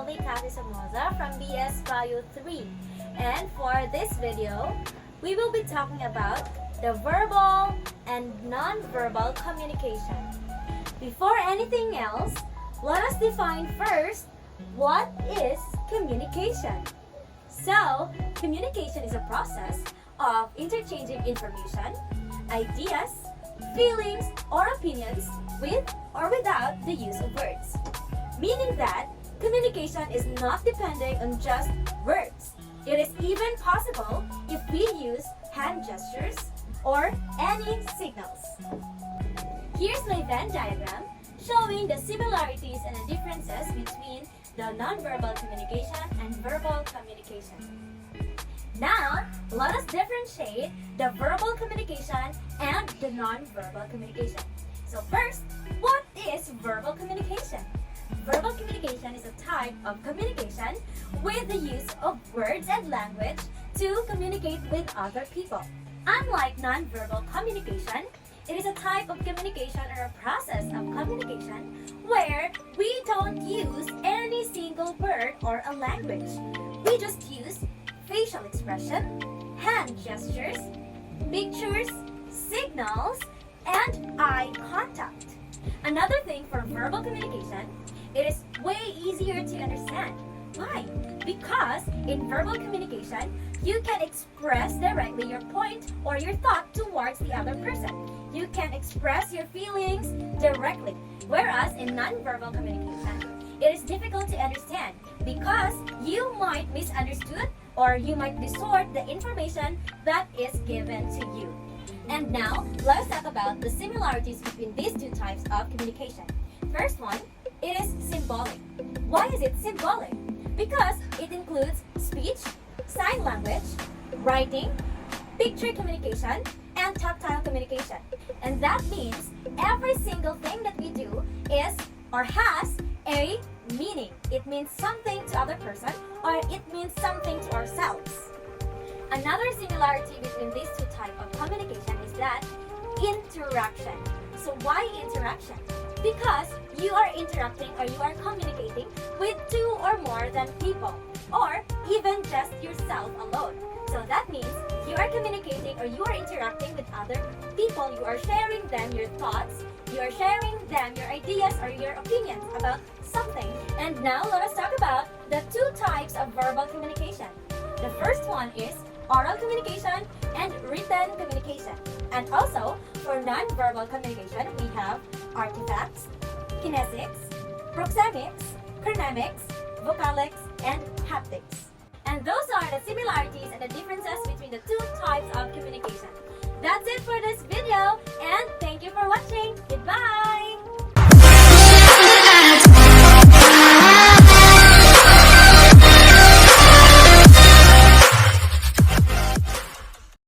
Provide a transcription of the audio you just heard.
Alvy Cassey Somoza from BS Bio 3. And for this video, we will be talking about the verbal and non-verbal communication. Before anything else, let us define first what is communication. So, communication is a process of interchanging information, ideas, feelings, or opinions with or without the use of words. Meaning that communication is not depending on just words. It is even possible if we use hand gestures or any signals. Here's my Venn diagram showing the similarities and the differences between the nonverbal communication and verbal communication. Now, let us differentiate the verbal communication and the nonverbal communication. So first, what is verbal communication? Verbal communication is a type of communication with the use of words and language to communicate with other people. Unlike nonverbal communication, it is a type of communication or a process of communication where we don't use any single word or a language. We just use facial expression, hand gestures, pictures, signals, and eye contact. Another thing for verbal communication, it is way easier to understand. Why? Because in verbal communication, you can express directly your point or your thought towards the other person. You can express your feelings directly. Whereas in nonverbal communication, it is difficult to understand because you might misunderstood or you might distort the information that is given to you. And now, let us talk about the similarities between these two types of communication. First one, it is symbolic. Why is it symbolic? Because it includes speech, sign language, writing, picture communication, and tactile communication. And that means every single thing that we do is or has a meaning. It means something to other person or it means something to ourselves. Another similarity between these two types of communication is that interaction. So why interaction? Because you are interacting or you are communicating with two or more than people or even just yourself alone. So that means you are communicating or you are interacting with other people. You are sharing them your thoughts, you are sharing them your ideas or your opinions about something. And now let us talk about the two types of verbal communication. The first one is oral communication and written communication. And also, for non-verbal communication, we have artifacts, kinesics, proxemics, chronemics, vocalics, and haptics. And those are the similarities and the differences between the two types of communication.